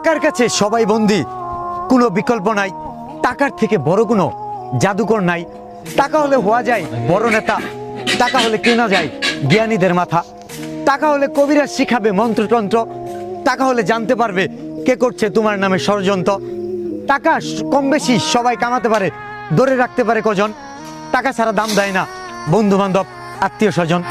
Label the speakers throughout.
Speaker 1: টাকার কাছে সবাই বন্দী, কোনো বিকল্প নাই। টাকার থেকে বড় কোনো জাদুকর নাই। টাকা হলে হওয়া যায় বড় নেতা, টাকা হলে কেনা যায় জ্ঞানীদের মাথা, টাকা হলে কবিরাজ শিখাবে মন্ত্রতন্ত্র, টাকা হলে জানতে পারবে কে করছে তোমার নামে ষড়যন্ত্র। টাকা কম বেশি সবাই কামাতে পারে, ধরে রাখতে পারে কজন। টাকা ছাড়া দাম দেয় না বন্ধু বান্ধব আত্মীয় স্বজন।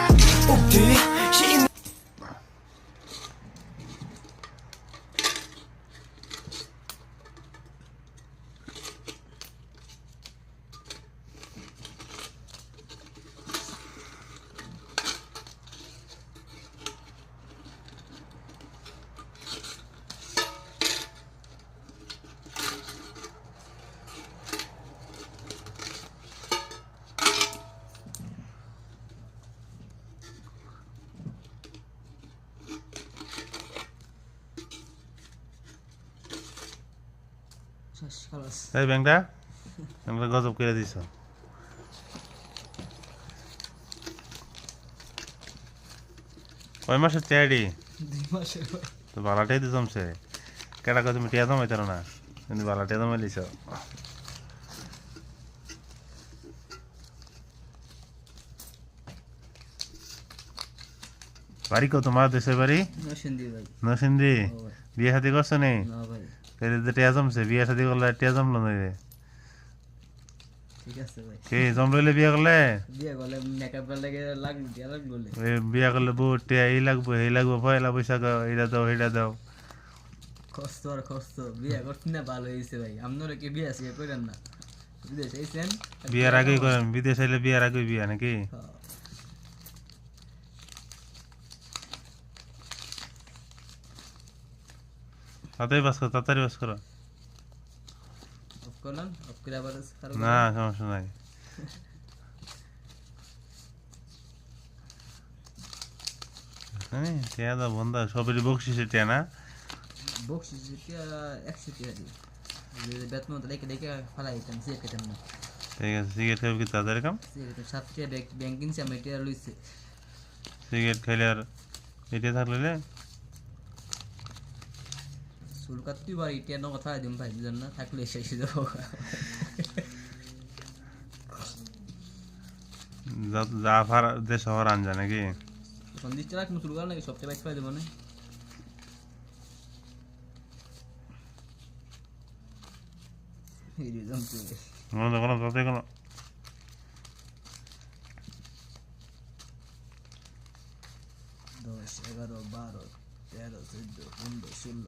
Speaker 2: এই ব্যাংকটা আমরা গজব করে দিছ। কয় মাসের টেয়ারি তো বালাটাই তো জমছে। কেটা কয় তুমি টিয়া জমাই তার না, কিন্তু বালাটাই জমাই দিছ। বাড়ি কত তোমার দেশের বাড়ি? নরসিংদী। বিয়ে শাদী করছো নি? টিয়া জমছে, বিয়ে শাদী করলে টিয়া জমলো না রে? কি জমলে বিয়ে করলে? বিয়ে করলে বউ টিয়া এই লাগবো এই লাগবো, পয়লা বৈশাখ এইটা দাও এইটা দাও।
Speaker 3: কষ্ট আর কষ্ট, বিয়ে করছি না ভালো হয়েছে ভাই। আপনারা কি বিয়ে আছে করেন না? বিদেশ আইছেন
Speaker 2: বিয়ের আগেই করেন? বিদেশ আইলে বিয়ের আগেই বিয়া নাকি? তাড়াতাড়ি বাস করো, তাড়াতাড়ি বাস করো। না সমস্যা নাই। টিয়া দাও বন্ধা, সবেরই বকশিসে টিয়া না?
Speaker 3: বকশিস 100 টাকা দিই, বেতন দেখে দেখে ফেলাই দিতাম, সিগারেট খেতাম না।
Speaker 2: ঠিক আছে, সিগারেট খাবি কি তাড়াতাড়ি কাম?
Speaker 3: সিগারেট 7 টাকা ব্যাংক কিনছি আমি, এটা লইছে।
Speaker 2: সিগারেট খাইলে আর এটা থাকলে
Speaker 3: চুল কাটতে পারি, এটা না কথা দিম ভাই, বুঝেন না? থাকলে শেষ হয়ে যাবো।
Speaker 2: যা ফার দেশ হওয়ার আনজা নাকি?
Speaker 3: এখন দিচ্ছে রাখ চুল কাটা নাকি সবচেয়ে বাইক পাই দেবো না? এই রিজন চুল
Speaker 2: কোনো তাতে কোনো